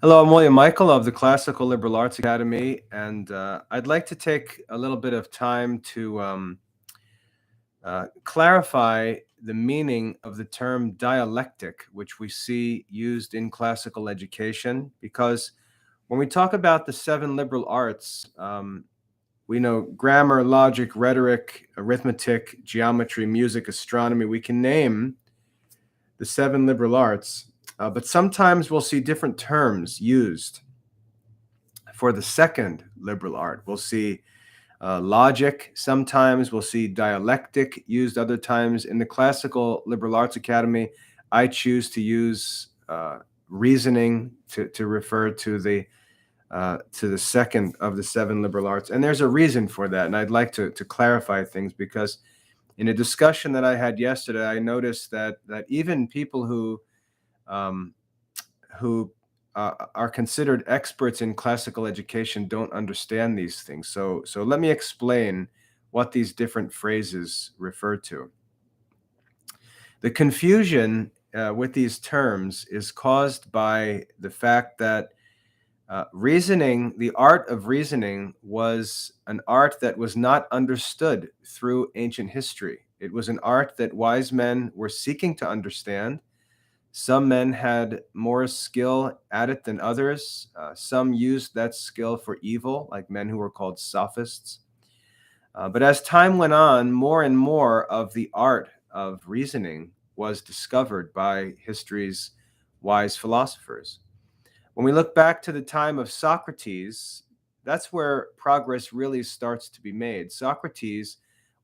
Hello, I'm William Michael of the Classical Liberal Arts Academy, and I'd like to take a little bit of time to clarify the meaning of the term dialectic, which we see used in classical education. Because when we talk about the seven liberal arts, we know grammar, logic, rhetoric, arithmetic, geometry, music, astronomy. We can name the seven liberal arts, but sometimes we'll see different terms used for the second liberal art. We'll see logic sometimes, we'll see dialectic used other times. In the Classical Liberal Arts Academy, I choose to use reasoning to refer to the second of the seven liberal arts. And there's a reason for that. And I'd like to clarify things because in a discussion that I had yesterday, I noticed that even people um, who are considered experts in classical education don't understand these things. So let me explain what these different phrases refer to. The confusion with these terms is caused by the fact that reasoning, the art of reasoning, was an art that was not understood through ancient history. It was an art that wise men were seeking to understand. Some men had more skill at it than others. Some used that skill for evil, like men who were called sophists. But as time went on, more and more of the art of reasoning was discovered by history's wise philosophers. When we look back to the time of Socrates, that's where progress really starts to be made. Socrates,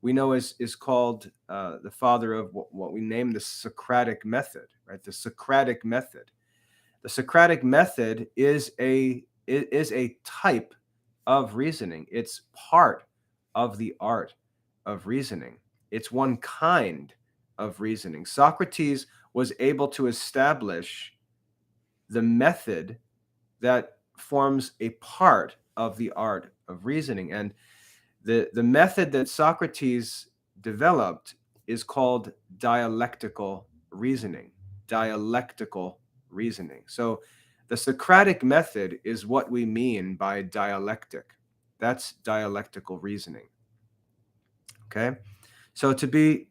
we know, is called the father of what we name the Socratic method, right? The Socratic method. The Socratic method is a type of reasoning. It's part of the art of reasoning. It's one kind of reasoning. Socrates was able to establish the method that forms a part of the art of reasoning. And the method that Socrates developed is called dialectical reasoning. Dialectical reasoning. So the Socratic method is what we mean by dialectic. That's dialectical reasoning. Okay? So to be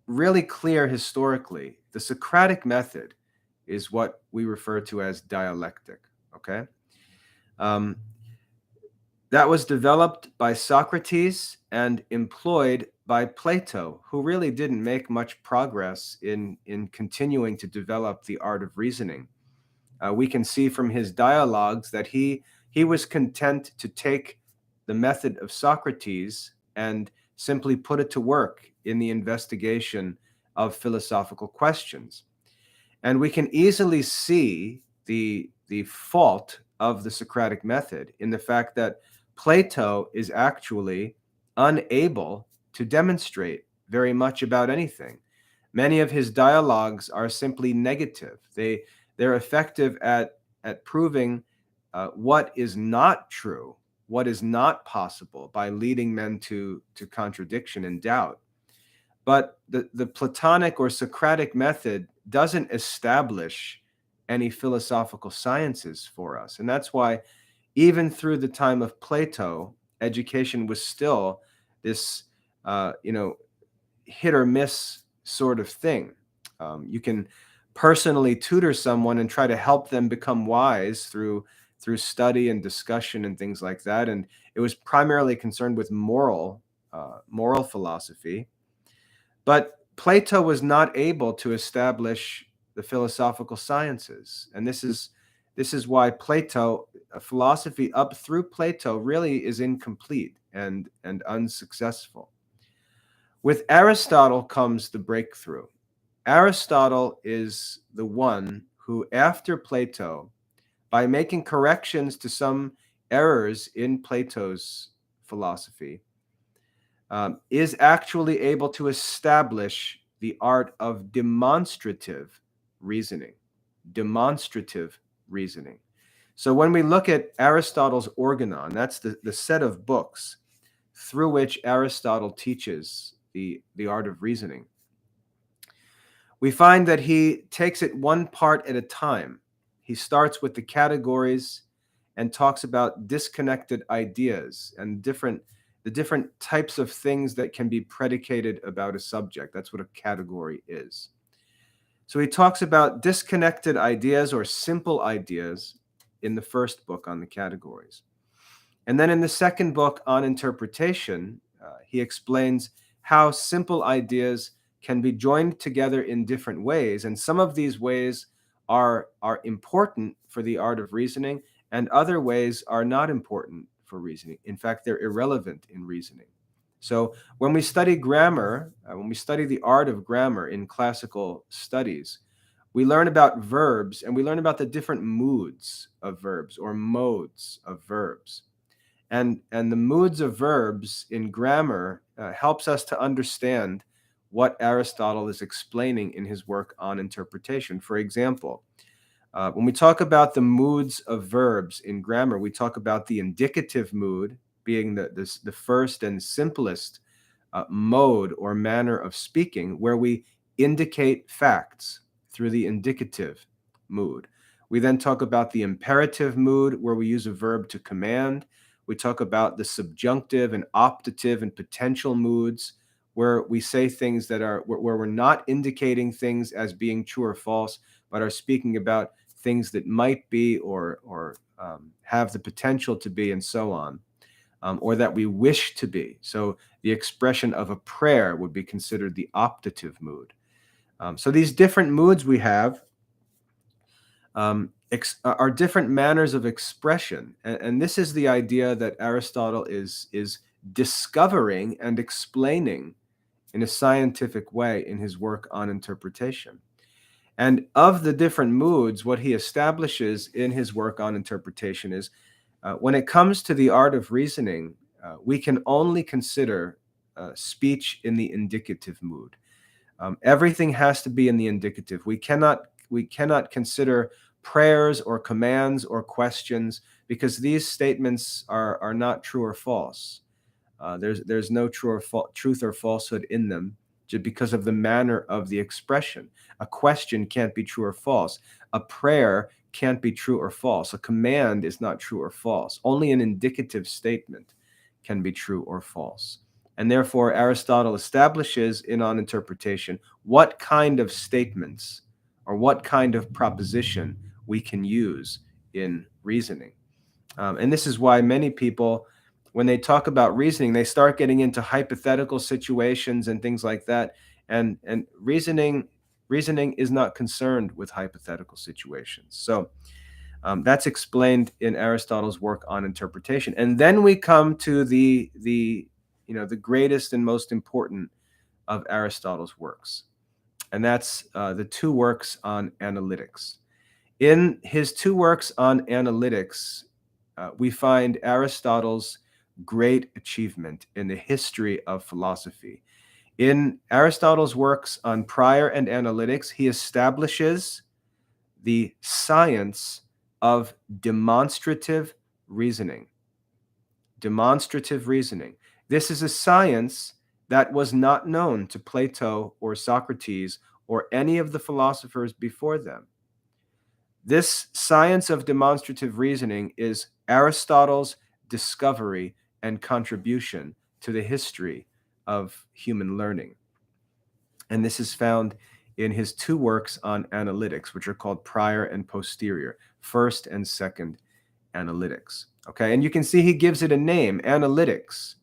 really clear historically, the Socratic method is what we refer to as dialectic. Okay? Um, that was developed by Socrates and employed by Plato, who really didn't make much progress in continuing to develop the art of reasoning. We can see from his dialogues that he was content to take the method of Socrates and simply put it to work in the investigation of philosophical questions. And we can easily see the fault of the Socratic method in the fact that Plato is actually unable to demonstrate very much about anything. Many of his dialogues are simply negative. They're effective at proving what is not true, what is not possible, by leading men to contradiction and doubt. But the Platonic or Socratic method doesn't establish any philosophical sciences for us. And that's why, even through the time of Plato, education was still this, hit or miss sort of thing. You can personally tutor someone and try to help them become wise through study and discussion and things like that. And it was primarily concerned with moral philosophy. But Plato was not able to establish the philosophical sciences, and this is why philosophy up through Plato really is incomplete and unsuccessful. With Aristotle comes the breakthrough. Aristotle is the one who, after Plato, by making corrections to some errors in Plato's philosophy, is actually able to establish the art of demonstrative reasoning. Demonstrative reasoning. So when we look at Aristotle's Organon, that's the set of books through which Aristotle teaches the art of reasoning, we find that he takes it one part at a time. he starts with the categories and talks about disconnected ideas and the different types of things that can be predicated about a subject. That's what a category is. So he talks about disconnected ideas or simple ideas in the first book on the categories. And then in the second book on interpretation, he explains how simple ideas can be joined together in different ways. And some of these ways are important for the art of reasoning, and other ways are not important for reasoning. In fact, they're irrelevant in reasoning. So when we study grammar, when we study the art of grammar in classical studies, we learn about verbs and we learn about the different moods of verbs or modes of verbs. And the moods of verbs in grammar helps us to understand what Aristotle is explaining in his work on interpretation. For example, when we talk about the moods of verbs in grammar, we talk about the indicative mood being the first and simplest mode or manner of speaking, where we indicate facts through the indicative mood. We then talk about the imperative mood, where we use a verb to command. We talk about the subjunctive and optative and potential moods, where we say things that are where we're not indicating things as being true or false, but are speaking about things that might be or have the potential to be, and so on, or that we wish to be. So the expression of a prayer would be considered the optative mood. So these different moods we have are different manners of expression. And this is the idea that Aristotle is discovering and explaining in a scientific way in his work on interpretation. And of the different moods, what he establishes in his work on interpretation is when it comes to the art of reasoning, we can only consider speech in the indicative mood. Everything has to be in the indicative. We cannot consider prayers or commands or questions, because these statements are not true or false. There's no truth or falsehood in them, just because of the manner of the expression. A question can't be true or false. A prayer can't be true or false. A command is not true or false. Only an indicative statement can be true or false. And therefore, Aristotle establishes in On Interpretation what kind of statements or what kind of proposition we can use in reasoning. And this is why many people, when they talk about reasoning, they start getting into hypothetical situations and things like that. And reasoning is not concerned with hypothetical situations. So that's explained in Aristotle's work on interpretation. And then we come to the greatest and most important of Aristotle's works, and that's the two works on analytics. In his two works on analytics, we find Aristotle's great achievement in the history of philosophy. In Aristotle's works on prior and analytics, he establishes the science of demonstrative reasoning. Demonstrative reasoning. This is a science that was not known to Plato or Socrates or any of the philosophers before them. This science of demonstrative reasoning is Aristotle's discovery and contribution to the history of human learning. And this is found in his two works on analytics, which are called Prior and Posterior, First and Second Analytics. Okay, and you can see he gives it a name, analytics.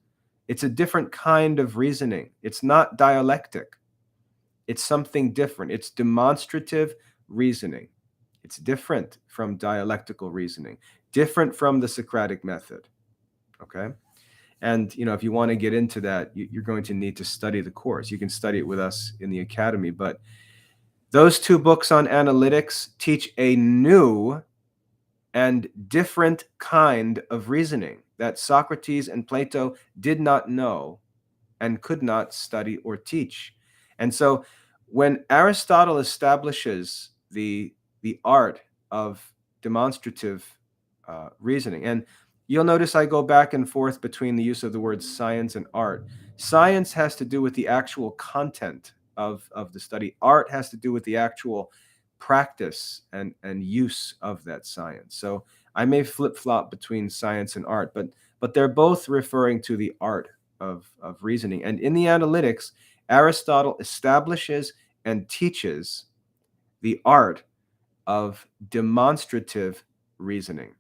It's a different kind of reasoning. It's not dialectic. It's something different. It's demonstrative reasoning. It's different from dialectical reasoning, different from the Socratic method. Okay, and if you want to get into that, you're going to need to study the course. You can study it with us in the academy, but those two books on analytics teach a new and different kind of reasoning that Socrates and Plato did not know and could not study or teach. And so when Aristotle establishes the art of demonstrative reasoning, and you'll notice I go back and forth between the use of the words science and art. Science has to do with the actual content of the study. Art has to do with the actual practice and use of that science. So I may flip-flop between science and art, but they're both referring to the art of reasoning. And in the Analytics, Aristotle establishes and teaches the art of demonstrative reasoning.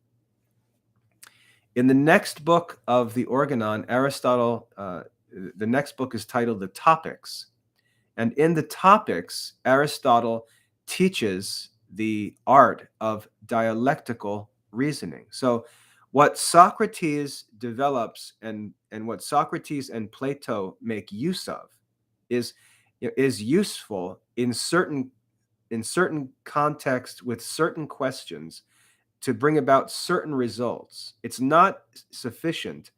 In the next book of the Organon, Aristotle, the next book is titled The Topics. And in the Topics, Aristotle teaches the art of dialectical reasoning. So what Socrates develops and what Socrates and Plato make use of is useful in certain contexts with certain questions to bring about certain results. It's not sufficient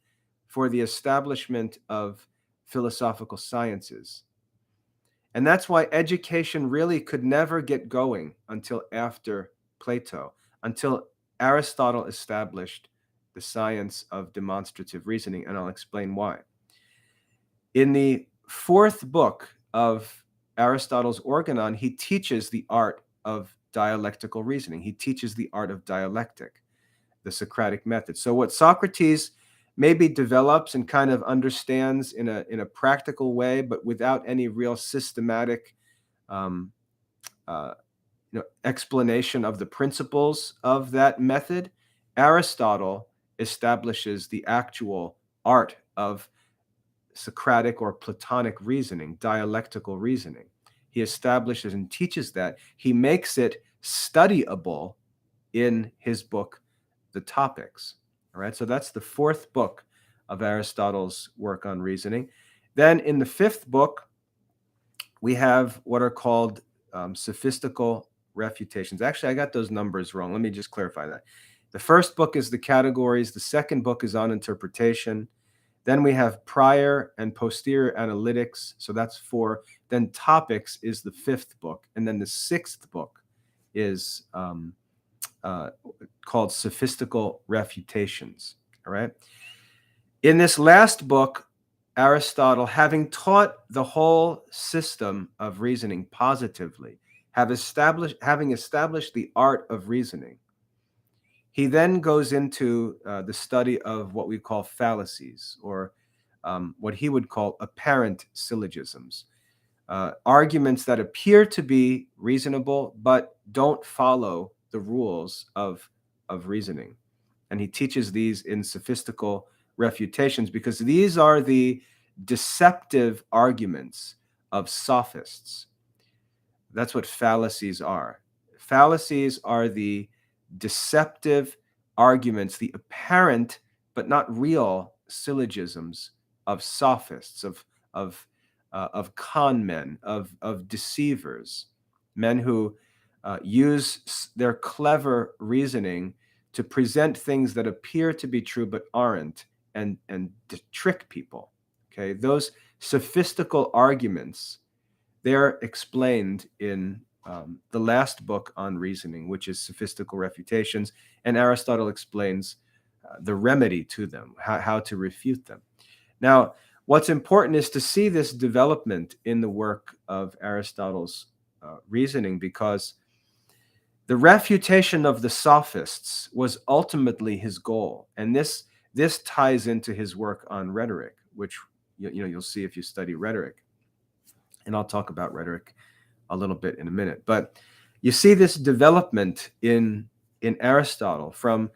for the establishment of philosophical sciences. And that's why education really could never get going until after Plato, until Aristotle established the science of demonstrative reasoning, and I'll explain why. In the fourth book of Aristotle's Organon, he teaches the art of dialectical reasoning. He teaches the art of dialectic, the Socratic method. So what Socrates maybe develops and kind of understands in a practical way, but without any real systematic explanation of the principles of that method, Aristotle establishes the actual art of Socratic or Platonic reasoning, dialectical reasoning. He establishes and teaches that. He makes it studyable in his book, The Topics. All right, so that's the fourth book of Aristotle's work on reasoning. Then in the fifth book, we have what are called sophistical refutations. Actually, I got those numbers wrong. Let me just clarify that. The first book is the categories. The second book is on interpretation. Then we have prior and posterior analytics. So that's 4. Then topics is the 5th book. And then the 6th book is called sophistical refutations. All right. In this last book, Aristotle, having taught the whole system of reasoning positively, having established the art of reasoning, he then goes into the study of what we call fallacies, or what he would call apparent syllogisms, arguments that appear to be reasonable but don't follow the rules of reasoning. And he teaches these in sophistical refutations because these are the deceptive arguments of sophists. That's what fallacies are. Fallacies are the deceptive arguments, the apparent but not real syllogisms of sophists, of con men, of deceivers, men who use their clever reasoning to present things that appear to be true but aren't, and to trick people. Okay, those sophistical arguments, they're explained in the last book on reasoning, which is Sophistical Refutations, and Aristotle explains the remedy to them, how to refute them. Now, what's important is to see this development in the work of Aristotle's reasoning, because the refutation of the sophists was ultimately his goal, and this ties into his work on rhetoric, which you'll see if you study rhetoric, and I'll talk about rhetoric a little bit in a minute. But you see this development in Aristotle from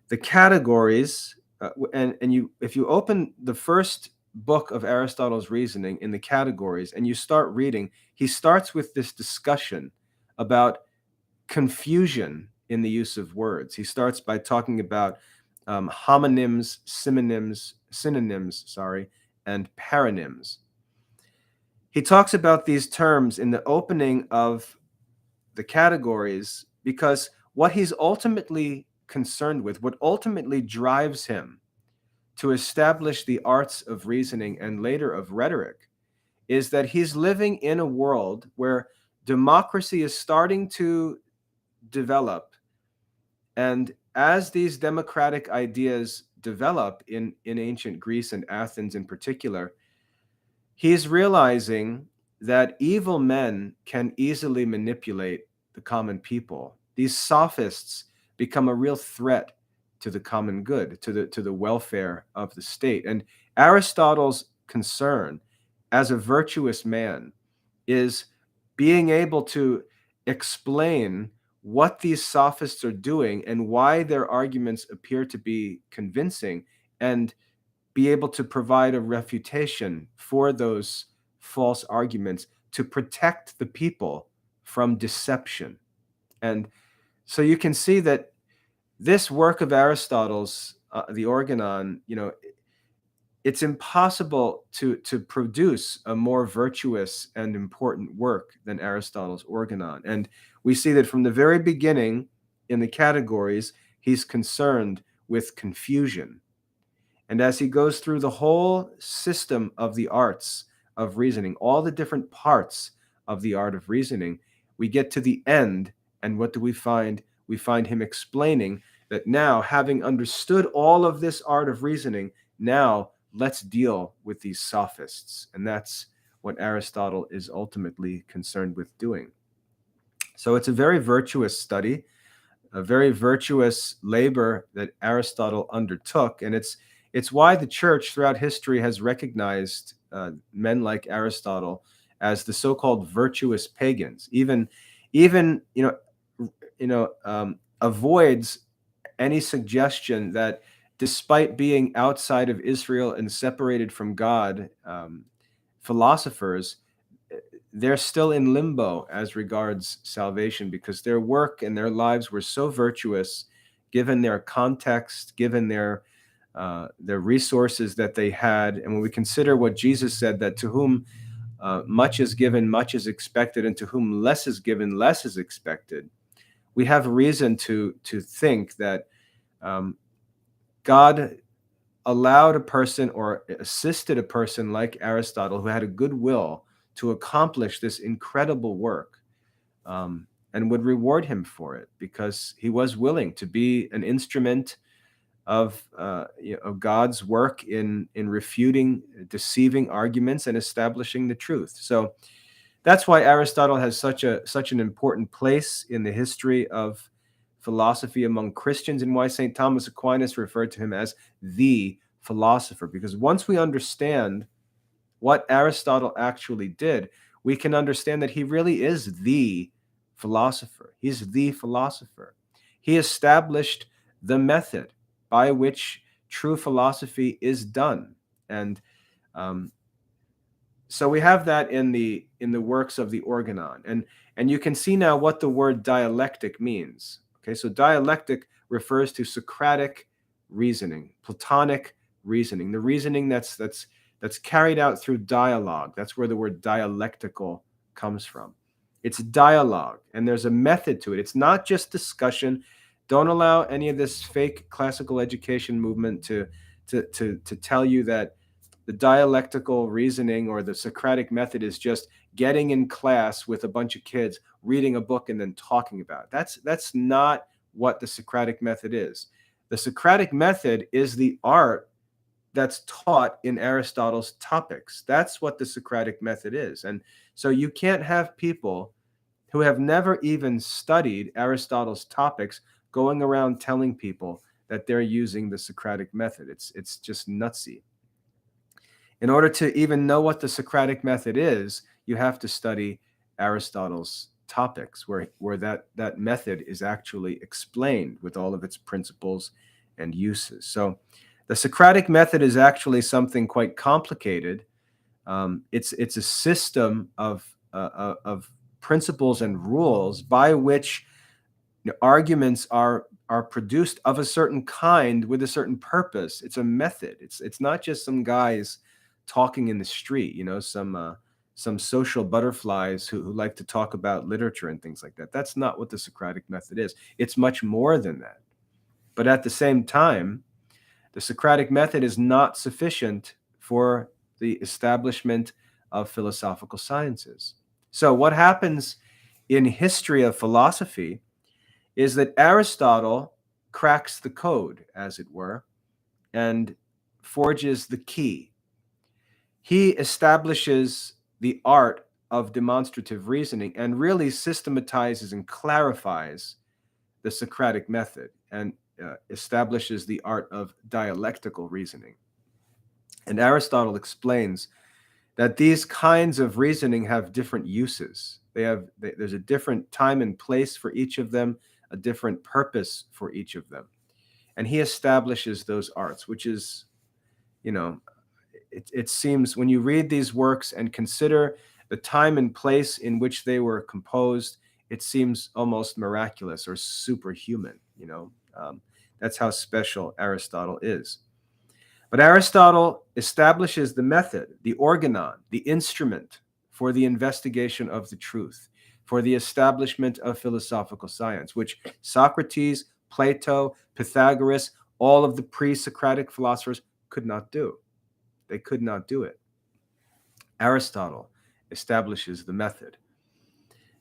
the categories, if you open the first book of Aristotle's reasoning in the categories and you start reading, he starts with this discussion about confusion in the use of words. He starts by talking about homonyms, synonyms, and paronyms. He talks about these terms in the opening of the categories because what he's ultimately concerned with, what ultimately drives him to establish the arts of reasoning and later of rhetoric, is that he's living in a world where democracy is starting to develop. And as these democratic ideas develop in ancient Greece and Athens in particular, he's realizing that evil men can easily manipulate the common people. These sophists become a real threat to the common good, to the welfare of the state. And Aristotle's concern as a virtuous man is being able to explain what these sophists are doing and why their arguments appear to be convincing, and be able to provide a refutation for those false arguments to protect the people from deception. And so you can see that this work of Aristotle's, the Organon, it's impossible to produce a more virtuous and important work than Aristotle's Organon. And we see that from the very beginning in the categories, he's concerned with confusion. And as he goes through the whole system of the arts of reasoning, all the different parts of the art of reasoning, we get to the end, and what do we find? We find him explaining that now, having understood all of this art of reasoning, now let's deal with these sophists. And that's what Aristotle is ultimately concerned with doing. So it's a very virtuous study, a very virtuous labor that Aristotle undertook. And it's why the church throughout history has recognized men like Aristotle as the so-called virtuous pagans. Even avoids any suggestion that despite being outside of Israel and separated from God, philosophers, they're still in limbo as regards salvation, because their work and their lives were so virtuous, given their context, given their resources that they had. And when we consider what Jesus said, that to whom much is given, much is expected, and to whom less is given, less is expected, we have reason to think that God allowed a person, or assisted a person like Aristotle, who had a good will, to accomplish this incredible work, and would reward him for it, because he was willing to be an instrument of God's work in refuting deceiving arguments and establishing the truth. So that's why Aristotle has such an important place in the history of philosophy among Christians, and why St. Thomas Aquinas referred to him as the philosopher. Because once we understand what Aristotle actually did, we can understand that he really is the philosopher. He's the philosopher. He established the method by which true philosophy is done. And so we have that in the works of the Organon. And you can see now what the word dialectic means. Okay, so dialectic refers to Socratic reasoning, Platonic reasoning, the reasoning that's carried out through dialogue. That's where the word dialectical comes from. It's dialogue, and there's a method to it. It's not just discussion. Don't allow any of this fake classical education movement to tell you that the dialectical reasoning or the Socratic method is just getting in class with a bunch of kids, reading a book, and then talking about it. That's not what the Socratic method is. The Socratic method is the art that's taught in Aristotle's Topics. That's what the Socratic method is. And so you can't have people who have never even studied Aristotle's Topics going around telling people that they're using the Socratic method. It's just nutsy. In order to even know what the Socratic method is, you have to study Aristotle's Topics, where that method is actually explained with all of its principles and uses. So the Socratic method is actually something quite complicated. It's a system of principles and rules by which arguments are produced of a certain kind with a certain purpose. It's a method. It's not just some guys talking in the street, some social butterflies who like to talk about literature and things like that. That's not what the Socratic method is. It's much more than that. But at the same time, the Socratic method is not sufficient for the establishment of philosophical sciences. So what happens in history of philosophy is that Aristotle cracks the code, as it were, and forges the key. He establishes the art of demonstrative reasoning and really systematizes and clarifies the Socratic method and establishes the art of dialectical reasoning. And Aristotle explains that these kinds of reasoning have different uses. There's a different time and place for each of them, a different purpose for each of them. And he establishes those arts, which is, it seems when you read these works and consider the time and place in which they were composed, it seems almost miraculous or superhuman. That's how special Aristotle is. But Aristotle establishes the method, the organon, the instrument for the investigation of the truth, for the establishment of philosophical science, which Socrates, Plato, Pythagoras, all of the pre-Socratic philosophers could not do. They could not do it. Aristotle establishes the method.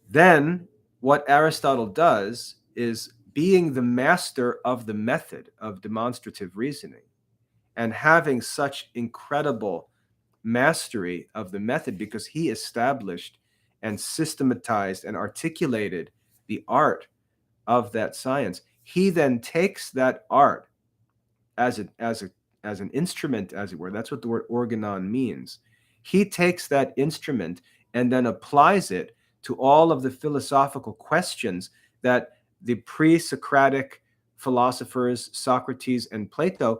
Then what Aristotle does is, being the master of the method of demonstrative reasoning and having such incredible mastery of the method because he established and systematized and articulated the art of that science, he then takes that art as an instrument, as it were. That's what the word organon means. He takes that instrument and then applies it to all of the philosophical questions that the pre-Socratic philosophers, Socrates and Plato,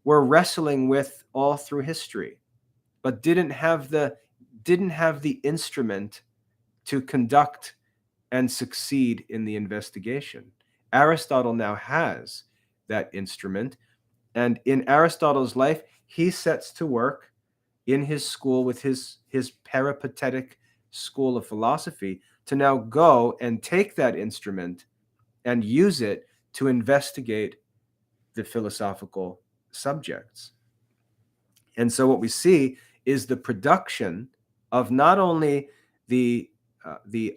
were wrestling with all through history, but didn't have the instrument to conduct and succeed in the investigation. Aristotle now has that instrument, and in Aristotle's life, he sets to work in his school with his peripatetic school of philosophy to now go and take that instrument and use it to investigate the philosophical subjects. And so what we see is the production of not only the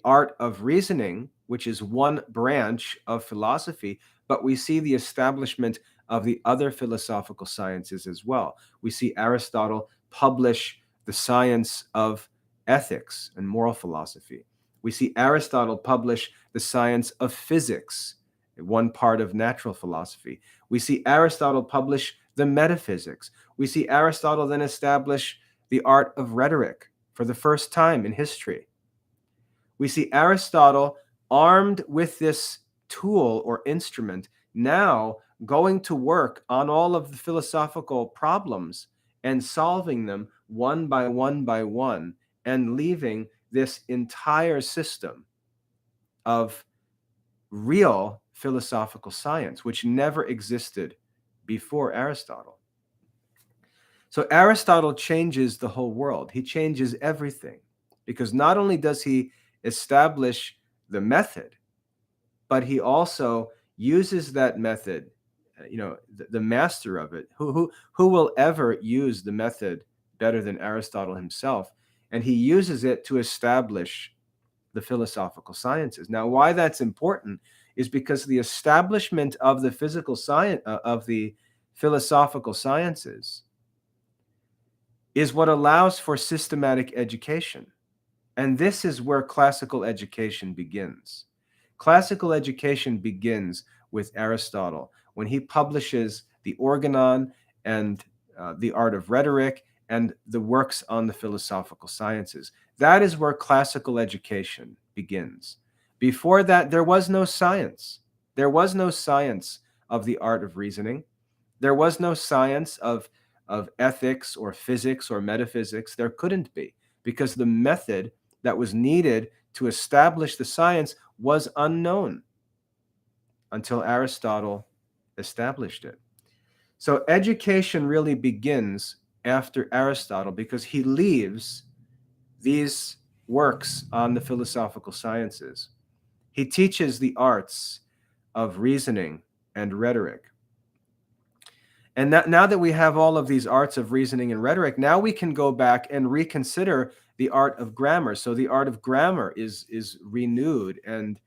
art of reasoning, which is one branch of philosophy, but we see the establishment of the other philosophical sciences as well. We see Aristotle publish the science of ethics and moral philosophy. We see Aristotle publish the science of physics, one part of natural philosophy. We see Aristotle publish the metaphysics. We see Aristotle then establish the art of rhetoric for the first time in history. We see Aristotle armed with this tool or instrument, now going to work on all of the philosophical problems and solving them one by one, and leaving this entire system of real philosophical science, which never existed before Aristotle. So Aristotle changes the whole world. He changes everything, because not only does he establish the method, but he also uses that method, the master of it, who will ever use the method better than Aristotle himself, and he uses it to establish the philosophical sciences. Now, why that's important is because the establishment of the philosophical sciences is what allows for systematic education. And this is where classical education begins. Classical education begins with Aristotle when he publishes the Organon and the art of rhetoric and the works on the philosophical sciences. That is where classical education begins. Before that, there was no science. There was no science of the art of reasoning. There was no science of ethics or physics or metaphysics. There couldn't be, because the method that was needed to establish the science was unknown until Aristotle established it. So education really begins after Aristotle, because he leaves these works on the philosophical sciences. He teaches the arts of reasoning and rhetoric. And now that we have all of these arts of reasoning and rhetoric, now we can go back and reconsider the art of grammar. So the art of grammar is renewed and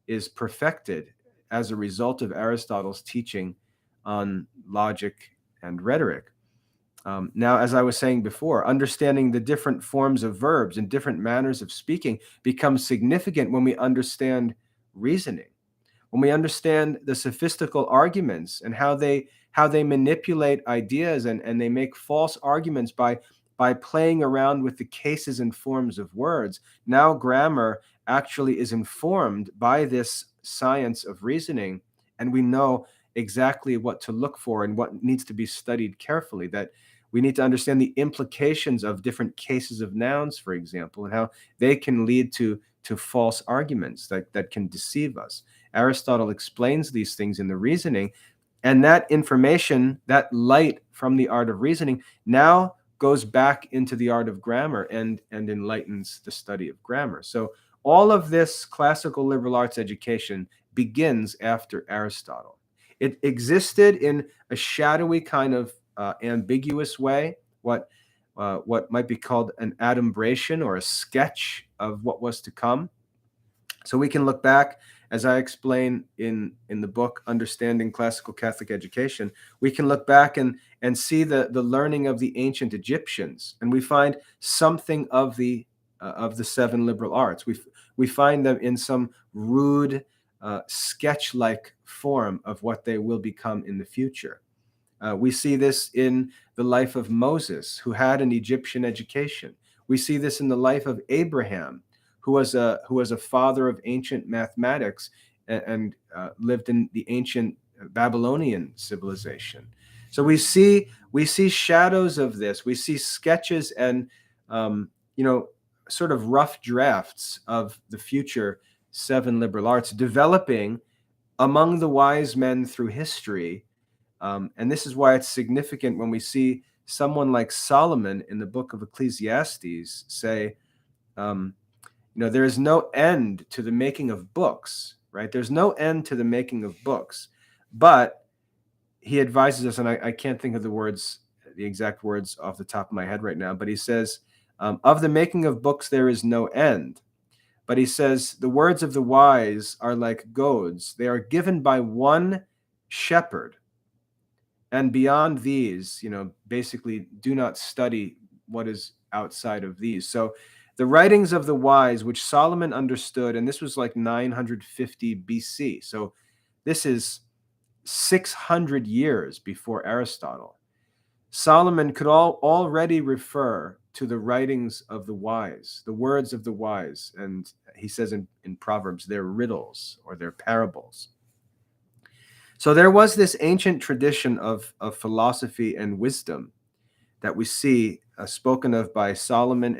is perfected as a result of Aristotle's teaching on logic and rhetoric. Now, as I was saying before, understanding the different forms of verbs and different manners of speaking becomes significant when we understand reasoning, when we understand the sophistical arguments and how they manipulate ideas, and they make false arguments by playing around with the cases and forms of words. Now grammar actually is informed by this science of reasoning, and we know exactly what to look for and what needs to be studied carefully. That we need to understand the implications of different cases of nouns, for example, and how they can lead to false arguments that can deceive us. Aristotle explains these things in the reasoning, and that information, that light from the art of reasoning, now goes back into the art of grammar and enlightens the study of grammar. So all of this classical liberal arts education begins after Aristotle. It existed in a shadowy kind of ambiguous way, what might be called an adumbration or a sketch of what was to come. So we can look back, as I explain in the book, Understanding Classical Catholic Education, we can look back and see the learning of the ancient Egyptians, and we find something of the seven liberal arts. We find them in some rude, sketch-like form of what they will become in the future. We see this in the life of Moses, who had an Egyptian education. We see this in the life of Abraham, who was a father of ancient mathematics and lived in the ancient Babylonian civilization. So we see shadows of this. We see sketches and sort of rough drafts of the future seven liberal arts developing among the wise men through history. And this is why it's significant when we see someone like Solomon in the book of Ecclesiastes say, there is no end to the making of books, right? There's no end to the making of books. But he advises us, and I can't think of the exact words off the top of my head right now, but he says, of the making of books, there is no end. But he says, the words of the wise are like goads. They are given by one shepherd. And beyond these, basically do not study what is outside of these. So the writings of the wise, which Solomon understood, and this was like 950 BC. So this is 600 years before Aristotle. Solomon could already refer to the writings of the wise, the words of the wise. And he says in Proverbs, they're riddles or they're parables. So there was this ancient tradition of philosophy and wisdom that we see spoken of by Solomon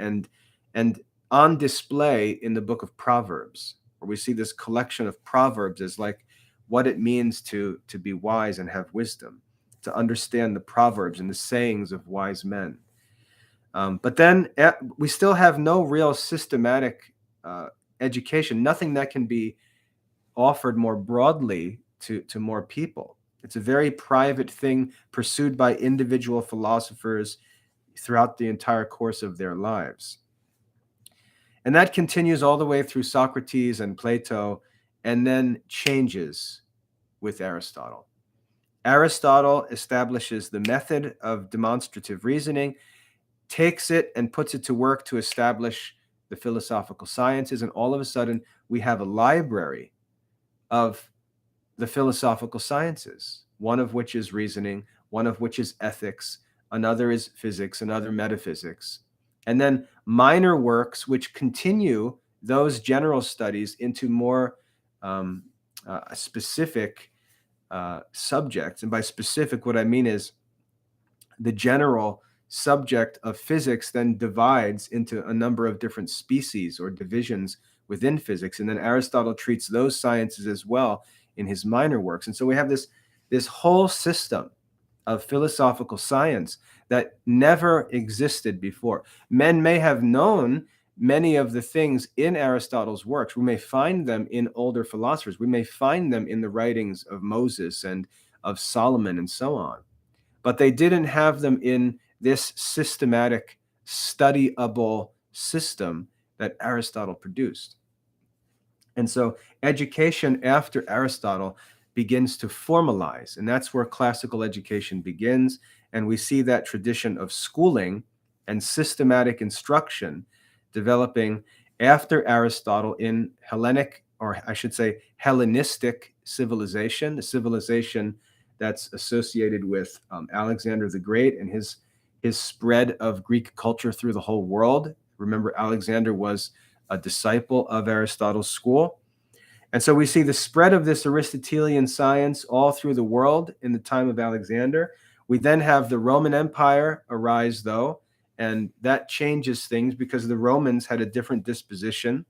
and on display in the book of Proverbs, where we see this collection of proverbs as like what it means to be wise and have wisdom, to understand the proverbs and the sayings of wise men. But then we still have no real systematic education, nothing that can be offered more broadly to more people. It's a very private thing pursued by individual philosophers throughout the entire course of their lives. And that continues all the way through Socrates and Plato, and then changes with Aristotle. Aristotle establishes the method of demonstrative reasoning, takes it and puts it to work to establish the philosophical sciences, and all of a sudden we have a library of the philosophical sciences, one of which is reasoning, one of which is ethics, another is physics, another metaphysics, and then minor works which continue those general studies into more specific subjects. And by specific, what I mean is the general subject of physics then divides into a number of different species or divisions within physics. And then Aristotle treats those sciences as well in his minor works. And so we have this whole system of philosophical science that never existed before. Men may have known many of the things in Aristotle's works. We may find them in older philosophers. We may find them in the writings of Moses and of Solomon and so on. But they didn't have them in this systematic, studyable system that Aristotle produced. And so education after Aristotle begins to formalize. And that's where classical education begins. And we see that tradition of schooling and systematic instruction developing after Aristotle in Hellenic, or I should say Hellenistic civilization, the civilization that's associated with Alexander the Great and his spread of Greek culture through the whole world. Remember, Alexander was a disciple of Aristotle's school. And so we see the spread of this Aristotelian science all through the world in the time of Alexander. We then have the Roman Empire arise, though, and that changes things because the Romans had a different disposition.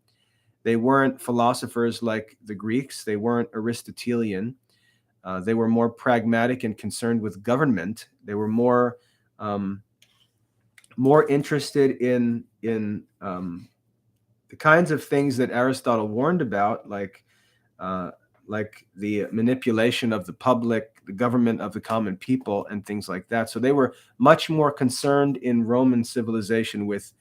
They weren't philosophers like the Greeks. They weren't Aristotelian. They were more pragmatic and concerned with government. They were more interested in the kinds of things that Aristotle warned about, like the manipulation of the public, the government of the common people, and things like that. So they were much more concerned in Roman civilization with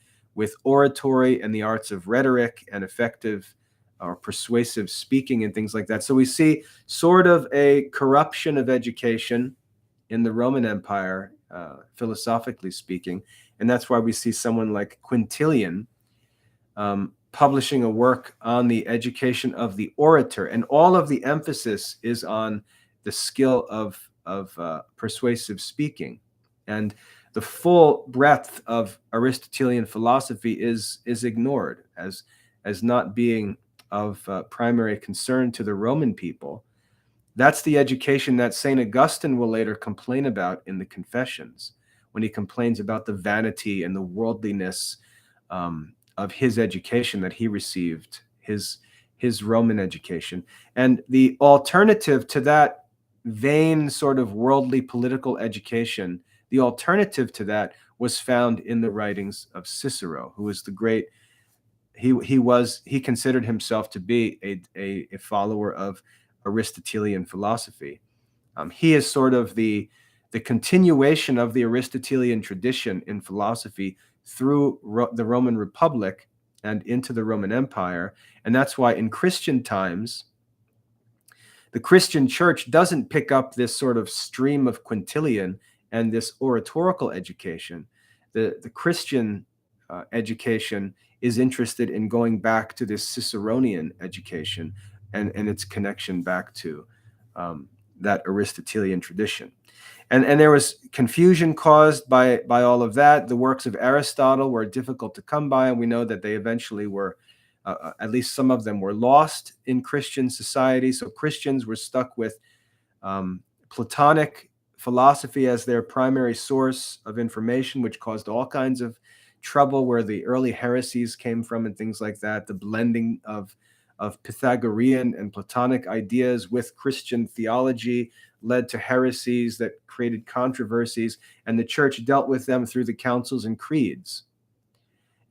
oratory and the arts of rhetoric and effective or persuasive speaking and things like that. So we see sort of a corruption of education in the Roman Empire, philosophically speaking. And that's why we see someone like Quintilian publishing a work on the education of the orator. And all of the emphasis is on the skill of persuasive speaking. And the full breadth of Aristotelian philosophy is ignored as not being of primary concern to the Roman people. That's the education that St. Augustine will later complain about in the Confessions, when he complains about the vanity and the worldliness of his education that he received, his Roman education. And the alternative to that vain sort of worldly political education, the alternative to that was found in the writings of Cicero, who was the great, he considered himself to be a follower of Aristotelian philosophy. He is sort of the continuation of the Aristotelian tradition in philosophy through the Roman Republic and into the Roman Empire. And that's why in Christian times, the Christian church doesn't pick up this sort of stream of Quintilian and this oratorical education. The Christian education is interested in going back to this Ciceronian education and its connection back to that Aristotelian tradition. And there was confusion caused by all of that. The works of Aristotle were difficult to come by, and we know that they eventually were, at least some of them were lost in Christian society. So Christians were stuck with Platonic philosophy as their primary source of information, which caused all kinds of trouble, where the early heresies came from and things like that, the blending of Pythagorean and Platonic ideas with Christian theology led to heresies that created controversies, and the church dealt with them through the councils and creeds.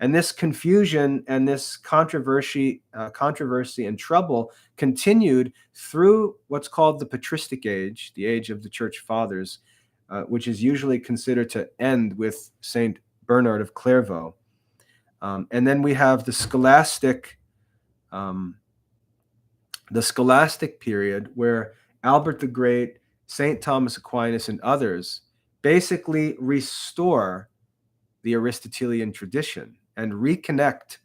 And this confusion and this controversy and trouble continued through what's called the patristic age, the age of the church fathers, which is usually considered to end with Saint Bernard of Clairvaux. And then we have the scholastic period, where Albert the Great, St. Thomas Aquinas, and others basically restore the Aristotelian tradition and reconnect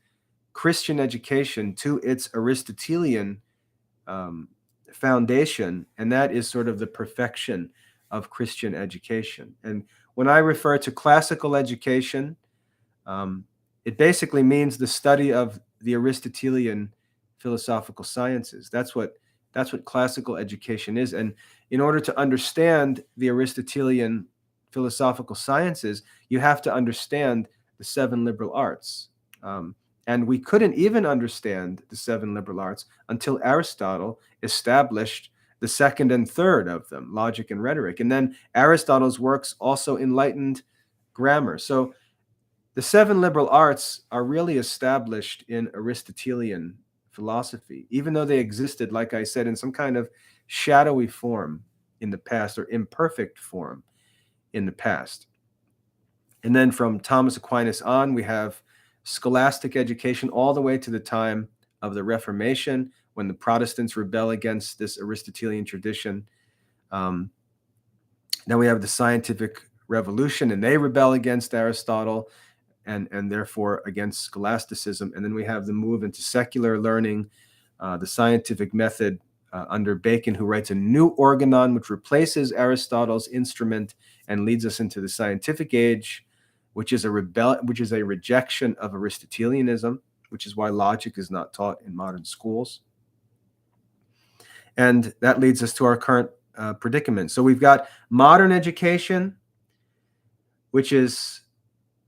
Christian education to its Aristotelian foundation. And that is sort of the perfection of Christian education. And when I refer to classical education, it basically means the study of the Aristotelian philosophical sciences. That's what classical education is. And in order to understand the Aristotelian philosophical sciences, you have to understand the seven liberal arts. And we couldn't even understand the seven liberal arts until Aristotle established the second and third of them, logic and rhetoric. And then Aristotle's works also enlightened grammar. So the seven liberal arts are really established in Aristotelian philosophy, even though they existed, like I said, in some kind of shadowy form in the past, or imperfect form in the past. And then from Thomas Aquinas on, we have scholastic education all the way to the time of the Reformation, when the Protestants rebel against this Aristotelian tradition. Then we have the scientific revolution, and they rebel against Aristotle and therefore against scholasticism. And then we have the move into secular learning, the scientific method under Bacon, who writes a new organon which replaces Aristotle's instrument and leads us into the scientific age, which is a rejection of Aristotelianism, which is why logic is not taught in modern schools. And that leads us to our current predicament. So we've got modern education, which is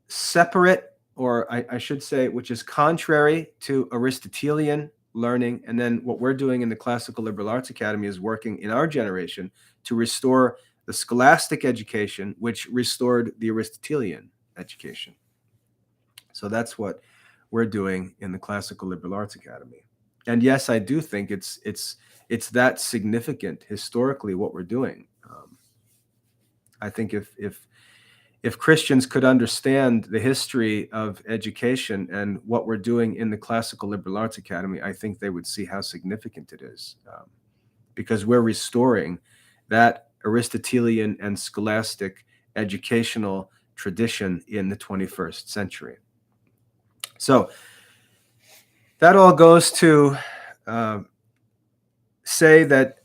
separate, or I should say, which is contrary to Aristotelian learning. And then what we're doing in the Classical Liberal Arts Academy is working in our generation to restore the scholastic education, which restored the Aristotelian education. So that's what we're doing in the Classical Liberal Arts Academy. And yes, I do think it's that significant historically what we're doing. I think if Christians could understand the history of education and what we're doing in the Classical Liberal Arts Academy, I think they would see how significant it is, because we're restoring that Aristotelian and scholastic educational tradition in the 21st century. So that all goes to say that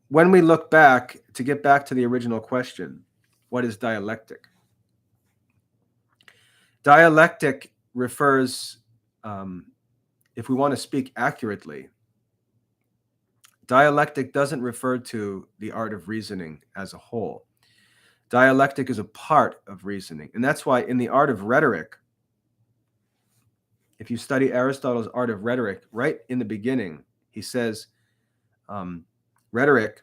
when we look back, to get back to the original question, what is dialectic? Dialectic refers, if we want to speak accurately, dialectic doesn't refer to the art of reasoning as a whole. Dialectic is a part of reasoning. And that's why in the art of rhetoric, if you study Aristotle's art of rhetoric, right in the beginning, he says, rhetoric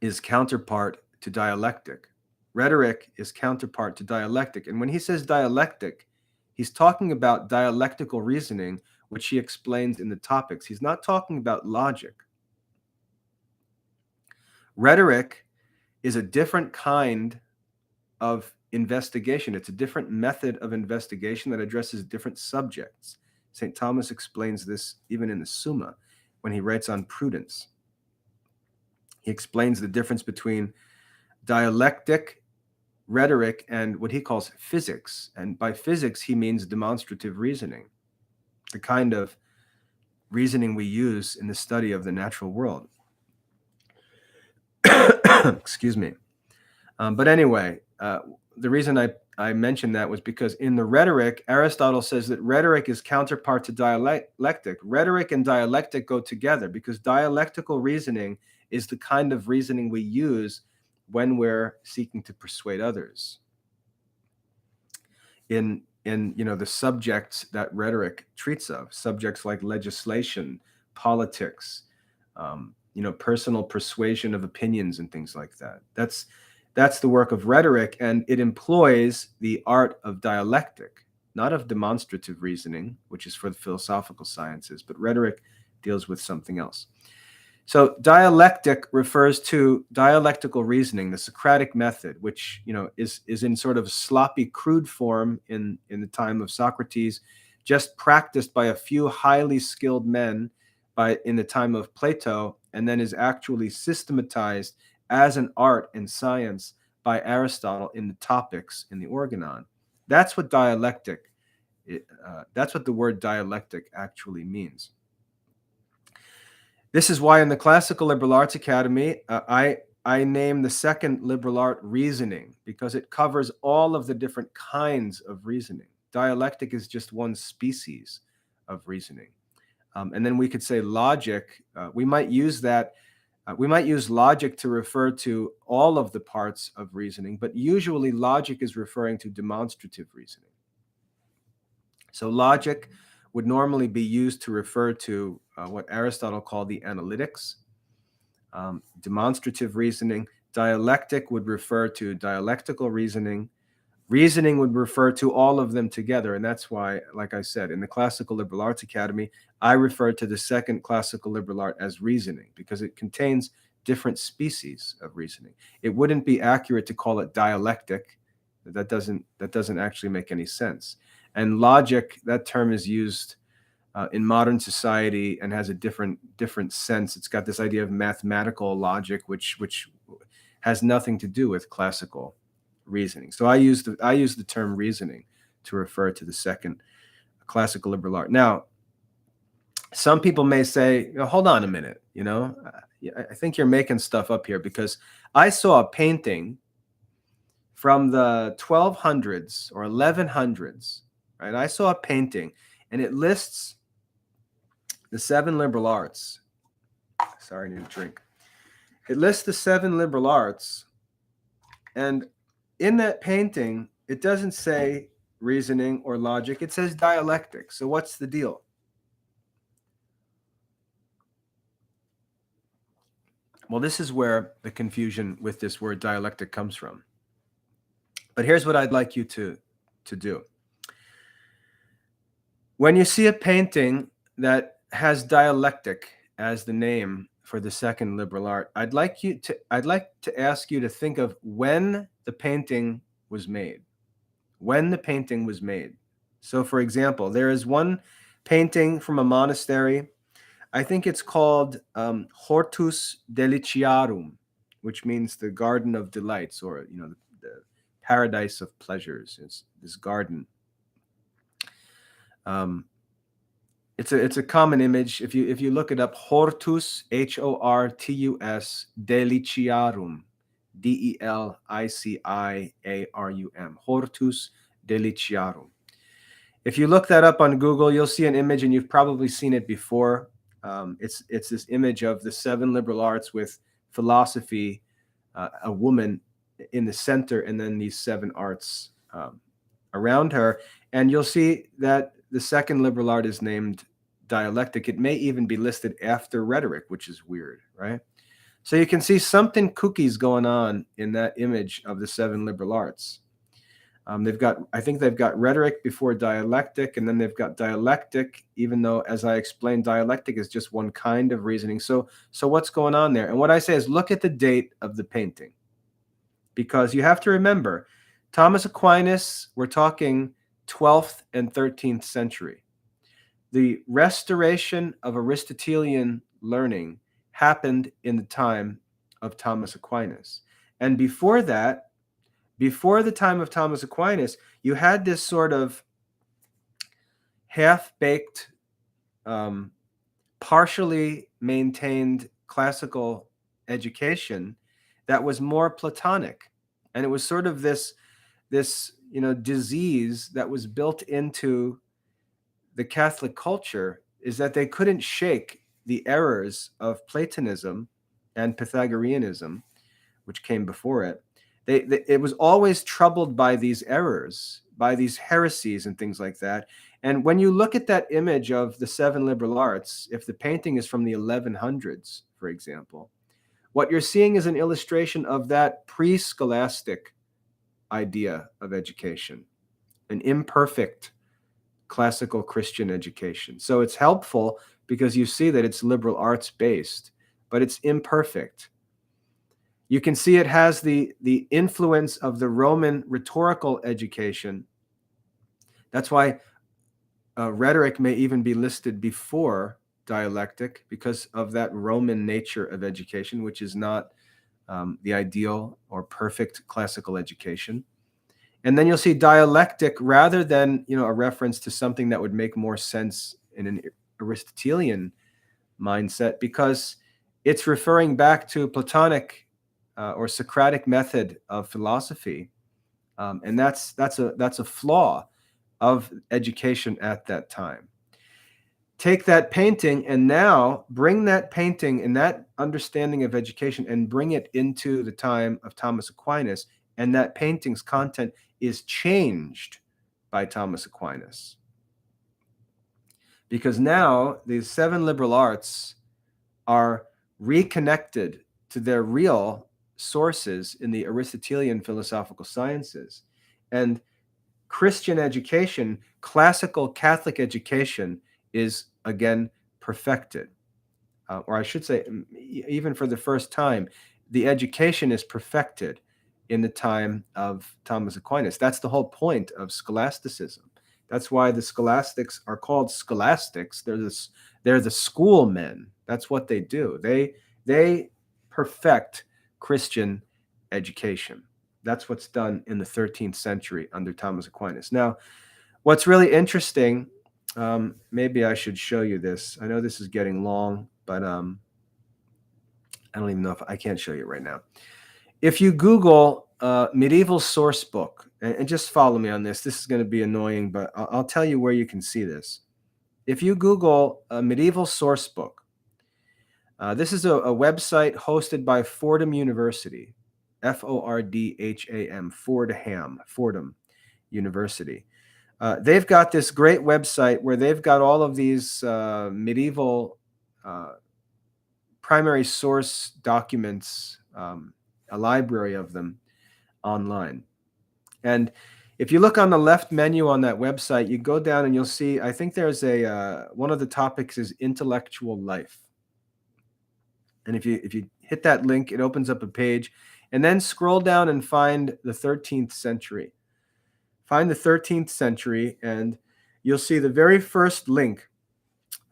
is counterpart to dialectic. Rhetoric is counterpart to dialectic. And when he says dialectic, he's talking about dialectical reasoning, which he explains in the topics. He's not talking about logic. Rhetoric is a different kind of investigation. It's a different method of investigation that addresses different subjects. St. Thomas explains this even in the Summa when he writes on prudence. He explains the difference between dialectic, rhetoric, and what he calls physics. And by physics, he means demonstrative reasoning, the kind of reasoning we use in the study of the natural world. Excuse me. But anyway, the reason I mentioned that was because in the rhetoric, Aristotle says that rhetoric is counterpart to dialectic. Rhetoric and dialectic go together because dialectical reasoning is the kind of reasoning we use when we're seeking to persuade others. In the subjects that rhetoric treats of, subjects like legislation, politics, personal persuasion of opinions and things like that. That's the work of rhetoric, and it employs the art of dialectic, not of demonstrative reasoning, which is for the philosophical sciences, but rhetoric deals with something else. So dialectic refers to dialectical reasoning, the Socratic method, which is in sort of sloppy, crude form in the time of Socrates, just practiced by a few highly skilled men in the time of Plato, and then is actually systematized as an art and science by Aristotle in the topics in the Organon. That's what dialectic. That's what the word dialectic actually means. This is why in the Classical Liberal Arts Academy, I name the second liberal art reasoning, because it covers all of the different kinds of reasoning. Dialectic is just one species of reasoning. And then we could say logic. We might use that. We might use logic to refer to all of the parts of reasoning, but usually logic is referring to demonstrative reasoning. So logic would normally be used to refer to what Aristotle called the analytics, demonstrative reasoning. Dialectic would refer to dialectical reasoning. Reasoning would refer to all of them together. And that's why, like I said, in the Classical Liberal Arts Academy, I refer to the second classical liberal art as reasoning because it contains different species of reasoning. It wouldn't be accurate to call it dialectic. That doesn't actually make any sense. And logic, that term is used in modern society and has a different sense. It's got this idea of mathematical logic, which has nothing to do with classical reasoning. So I use the term reasoning to refer to the second classical liberal art. Now, some people may say, hold on a minute, I think you're making stuff up here, because I saw a painting from the 1200s or 1100s, right? I saw a painting and it lists the seven liberal arts. Sorry, I need a drink. It lists the seven liberal arts, and in that painting, it doesn't say reasoning or logic. It says dialectic. So what's the deal? Well, this is where the confusion with this word dialectic comes from. But here's what I'd like you to do. When you see a painting that has dialectic as the name for the second liberal art, I'd like to ask you to think of when the painting was made. When the painting was made. So, for example, there is one painting from a monastery. I think it's called Hortus Deliciarum, which means the garden of delights, or the paradise of pleasures. It's this garden. It's a common image. If you look it up, Hortus, Hortus Deliciarum, Deliciarum, Hortus Deliciarum. If you look that up on Google, you'll see an image, and you've probably seen it before. It's this image of the seven liberal arts with philosophy, a woman in the center, and then these seven arts around her. And you'll see that the second liberal art is named dialectic. It may even be listed after rhetoric, which is weird, right? So you can see something kooky's going on in that image of the seven liberal arts. I think they've got rhetoric before dialectic, and then they've got dialectic, even though, as I explained, dialectic is just one kind of reasoning. So what's going on there? And what I say is, look at the date of the painting, because you have to remember, Thomas Aquinas, we're talking 12th and 13th century. The restoration of Aristotelian learning happened in the time of Thomas Aquinas. And before that, before the time of Thomas Aquinas, you had this sort of half-baked, partially maintained classical education that was more Platonic. And it was sort of this disease that was built into the Catholic culture, is that they couldn't shake the errors of Platonism and Pythagoreanism, which came before it. It was always troubled by these errors, by these heresies and things like that. And when you look at that image of the seven liberal arts, if the painting is from the 1100s, for example, what you're seeing is an illustration of that pre-scholastic idea of education, an imperfect classical Christian education. So it's helpful because you see that it's liberal arts based, but it's imperfect. You can see it has the influence of the Roman rhetorical education. That's why rhetoric may even be listed before dialectic, because of that Roman nature of education, which is not the ideal or perfect classical education. And then you'll see dialectic, rather than a reference to something that would make more sense in an Aristotelian mindset, because it's referring back to Platonic or Socratic method of philosophy, and that's a flaw of education at that time. Take that painting and now bring that painting and that understanding of education and bring it into the time of Thomas Aquinas, and that painting's content is changed by Thomas Aquinas. Because now these seven liberal arts are reconnected to their real sources in the Aristotelian philosophical sciences. And Christian education, classical Catholic education, is again perfected. Or I should say, even for the first time, the education is perfected in the time of Thomas Aquinas. That's the whole point of scholasticism, That's why the scholastics are called scholastics. They're the schoolmen. That's what they do. They perfect Christian education. That's what's done in the 13th century under Thomas Aquinas. Now, what's really interesting, maybe I should show you this. I know this is getting long, but I don't even know if I can't show you right now. If you Google medieval source book, and just follow me on this, this is going to be annoying, but I'll tell you where you can see this. If you Google medieval source book, this is a website hosted by Fordham University, Fordham, Fordham University. They've got this great website where they've got all of these medieval primary source documents, a library of them online. And if you look on the left menu on that website, you go down and you'll see, I think there's one of the topics is intellectual life. And if you hit that link, it opens up a page, and then scroll down and find the 13th century. Find the 13th century, and you'll see the very first link.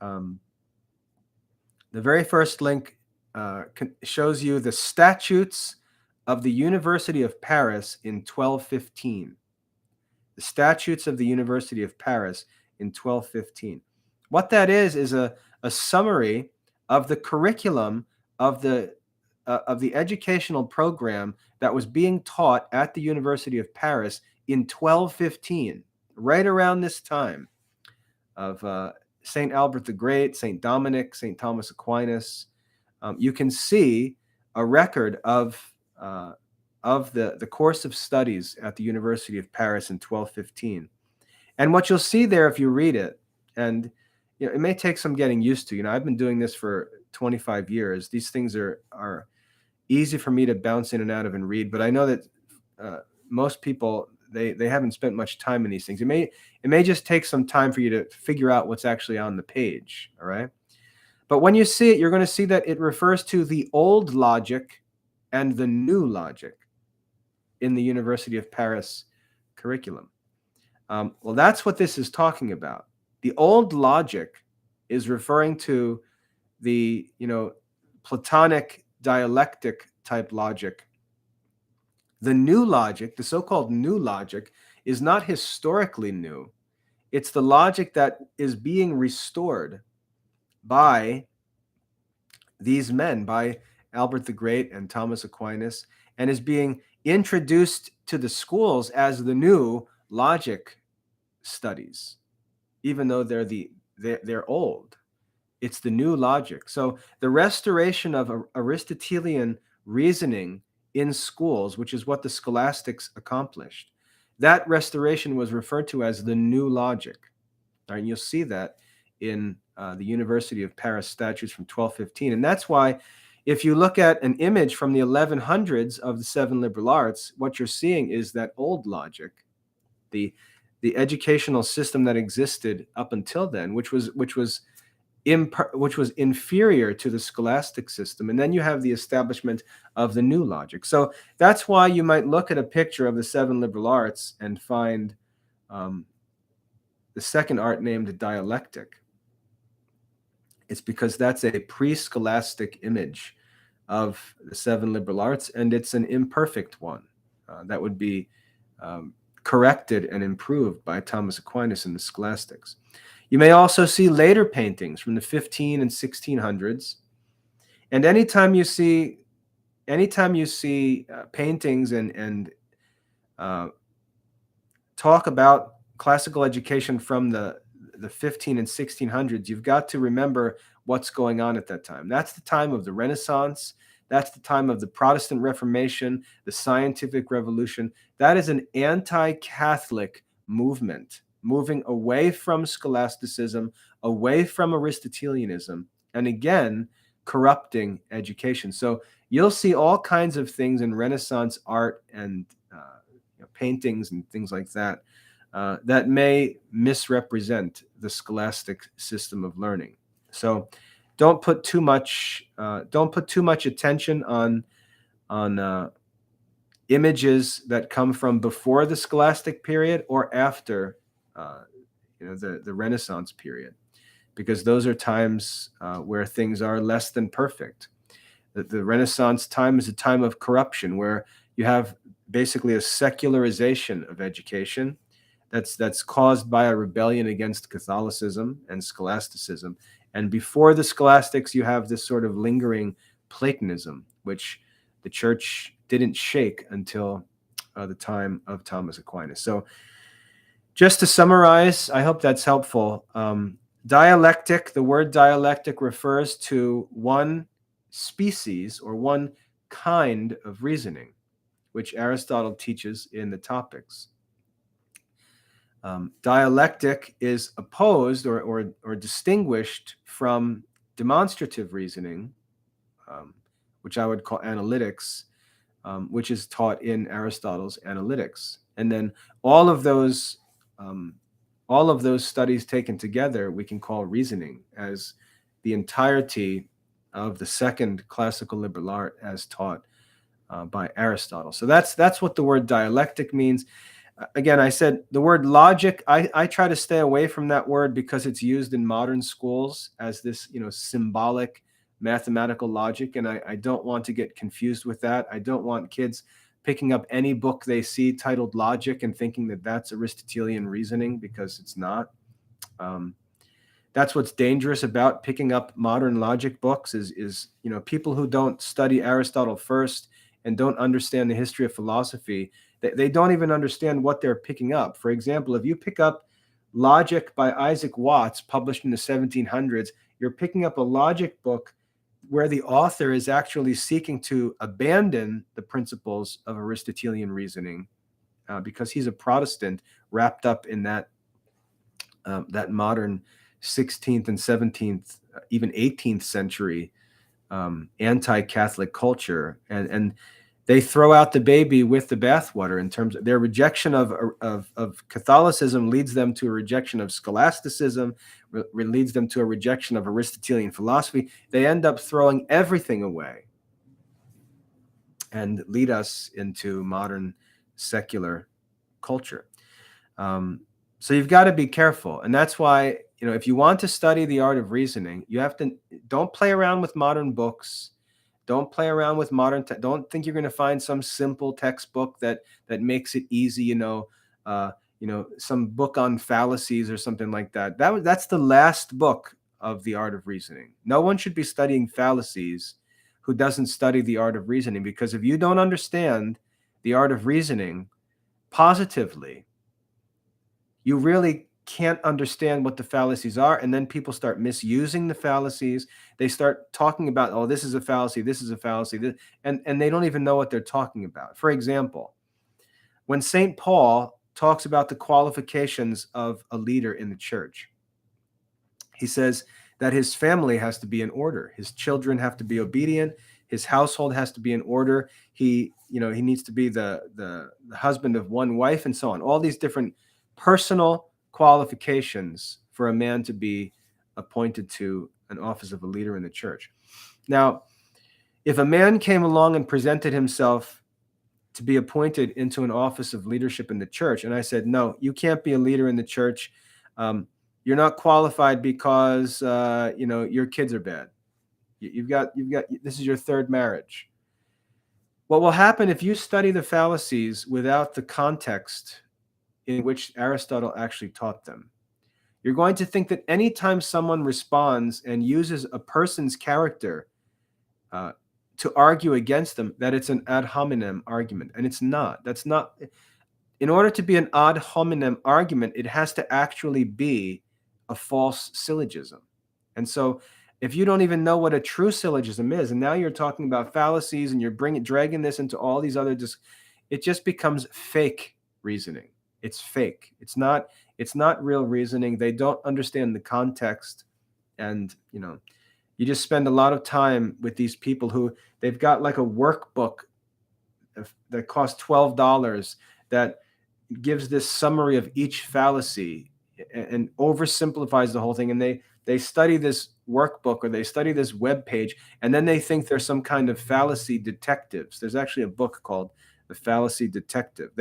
The very first link shows you the statutes of the University of Paris in 1215. The statutes of the University of Paris in 1215. What that is a summary of the curriculum of the educational program that was being taught at the University of Paris in 1215, right around this time of St. Albert the Great, St. Dominic, St. Thomas Aquinas. You can see a record of the course of studies at the University of Paris in 1215. And what you'll see there if you read it, and it may take some getting used to. I've been doing this for 25 years. These things are easy for me to bounce in and out of and read, but I know that most people, they haven't spent much time in these things. It may just take some time for you to figure out what's actually on the page, all right? But when you see it, you're going to see that it refers to the old logic and the new logic in the University of Paris curriculum. Well, that's what this is talking about. The old logic is referring to the, Platonic dialectic type logic. The new logic, the so-called new logic, is not historically new. It's the logic that is being restored by these men, by Albert the Great and Thomas Aquinas, and is being introduced to the schools as the new logic studies, even though they're old. It's the new logic. So the restoration of Aristotelian reasoning in schools, which is what the scholastics accomplished, that restoration was referred to as the new logic. All right, and you'll see that in the University of Paris statutes from 1215. And that's why if you look at an image from the 1100s of the seven liberal arts, what you're seeing is that old logic, the educational system that existed up until then, which was inferior to the scholastic system. And then you have the establishment of the new logic. So that's why you might look at a picture of the seven liberal arts and find the second art named Dialectic. It's because that's a pre-scholastic image of the seven liberal arts, and it's an imperfect one that would be corrected and improved by Thomas Aquinas and the scholastics. You may also see later paintings from the 15 and 1600s. And anytime you see paintings and talk about classical education from the 15 and 1600s, you've got to remember what's going on at that time. That's the time of the Renaissance. That's the time of the Protestant Reformation, the Scientific Revolution. That is an anti-Catholic movement, moving away from scholasticism, away from Aristotelianism, and again, corrupting education. So you'll see all kinds of things in Renaissance art and paintings and things like that that may misrepresent the scholastic system of learning. So don't put too much attention on images that come from before the scholastic period or after the Renaissance period, because those are times where things are less than perfect. The Renaissance time is a time of corruption where you have basically a secularization of education that's caused by a rebellion against Catholicism and scholasticism. And before the scholastics, you have this sort of lingering Platonism, which the church didn't shake until the time of Thomas Aquinas. So just to summarize, I hope that's helpful. Dialectic, the word dialectic refers to one species or one kind of reasoning, which Aristotle teaches in the Topics. Dialectic is opposed or distinguished from demonstrative reasoning, which I would call analytics, which is taught in Aristotle's Analytics. And then all of those studies taken together, we can call reasoning, as the entirety of the second classical liberal art as taught by Aristotle. So that's what the word dialectic means. Again, I said the word logic, I try to stay away from that word because it's used in modern schools as this, symbolic mathematical logic, and I don't want to get confused with that. I don't want kids picking up any book they see titled Logic and thinking that that's Aristotelian reasoning, because it's not. That's what's dangerous about picking up modern logic books is people who don't study Aristotle first and don't understand the history of philosophy, they don't even understand what they're picking up. For example, if you pick up Logic by Isaac Watts, published in the 1700s, you're picking up a logic book where the author is actually seeking to abandon the principles of Aristotelian reasoning because he's a Protestant wrapped up in that modern 16th and 17th, even 18th century anti-Catholic culture, and they throw out the baby with the bathwater in terms of their rejection of Catholicism leads them to a rejection of scholasticism, leads them to a rejection of Aristotelian philosophy. They end up throwing everything away and lead us into modern secular culture. So you've got to be careful. And that's why, if you want to study the art of reasoning, you have to, don't play around with modern books. Don't play around with don't think you're going to find some simple textbook that makes it easy, some book on fallacies or something like that. That's the last book of the art of reasoning. No one should be studying fallacies who doesn't study the art of reasoning, because if you don't understand the art of reasoning positively, you really can't understand what the fallacies are, and then people start misusing the fallacies. They start talking about, oh, this is a fallacy, this is a fallacy, and they don't even know what they're talking about. For example, when St. Paul talks about the qualifications of a leader in the church, he says that his family has to be in order, his children have to be obedient, his household has to be in order, he needs to be the husband of one wife, and so on. All these different personal qualifications for a man to be appointed to an office of a leader in the church. Now, if a man came along and presented himself to be appointed into an office of leadership in the church, and I said, no, you can't be a leader in the church. You're not qualified because your kids are bad. You've got this is your third marriage. What will happen if you study the fallacies without the context in which Aristotle actually taught them? You're going to think that anytime someone responds and uses a person's character to argue against them, that it's an ad hominem argument, and it's not. That's not. In order to be an ad hominem argument, it has to actually be a false syllogism. And so if you don't even know what a true syllogism is, and now you're talking about fallacies and you're dragging this into all these other, it just becomes fake reasoning. It's fake. It's not real reasoning. They don't understand the context. And, you just spend a lot of time with these people who they've got like a workbook that costs $12 that gives this summary of each fallacy and oversimplifies the whole thing. And they study this workbook or they study this web page, and then they think they're some kind of fallacy detectives. There's actually a book called The Fallacy Detective.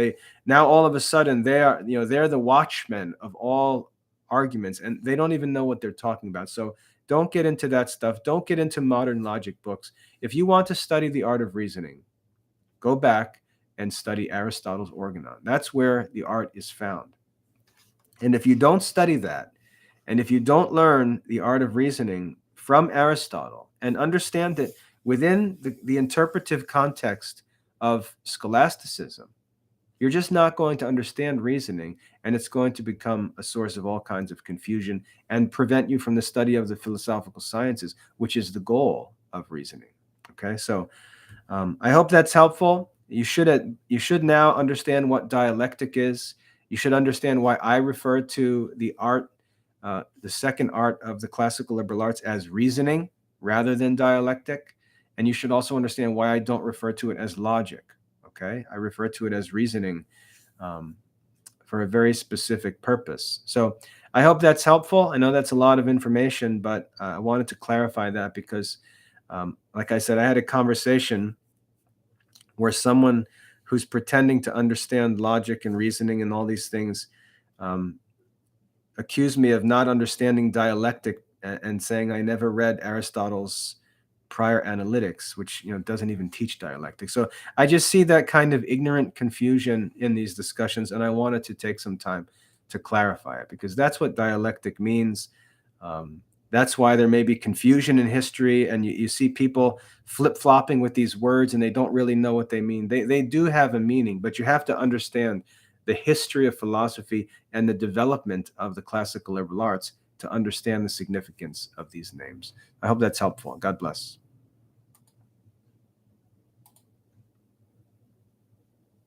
Now all of a sudden they're the watchmen of all arguments, and they don't even know what they're talking about. So don't get into that stuff. Don't get into modern logic books. If you want to study the art of reasoning, go back and study Aristotle's Organon. That's where the art is found. And if you don't study that, and if you don't learn the art of reasoning from Aristotle and understand it within the interpretive context of scholasticism, you're just not going to understand reasoning, and it's going to become a source of all kinds of confusion and prevent you from the study of the philosophical sciences, which is the goal of reasoning. Okay, so I hope that's helpful. You should now understand what dialectic is. You should understand why I refer to the art, the second art of the classical liberal arts, as reasoning rather than dialectic. And you should also understand why I don't refer to it as logic. Okay, I refer to it as reasoning for a very specific purpose. So I hope that's helpful. I know that's a lot of information, but I wanted to clarify that because, like I said, I had a conversation where someone who's pretending to understand logic and reasoning and all these things accused me of not understanding dialectic and saying I never read Aristotle's prior analytics, which doesn't even teach dialectic. So I just see that kind of ignorant confusion in these discussions, and I wanted to take some time to clarify it because that's what dialectic means. That's why there may be confusion in history, and you see people flip-flopping with these words, and they don't really know what they mean. They do have a meaning, but you have to understand the history of philosophy and the development of the classical liberal arts to understand the significance of these names. I hope that's helpful. God bless.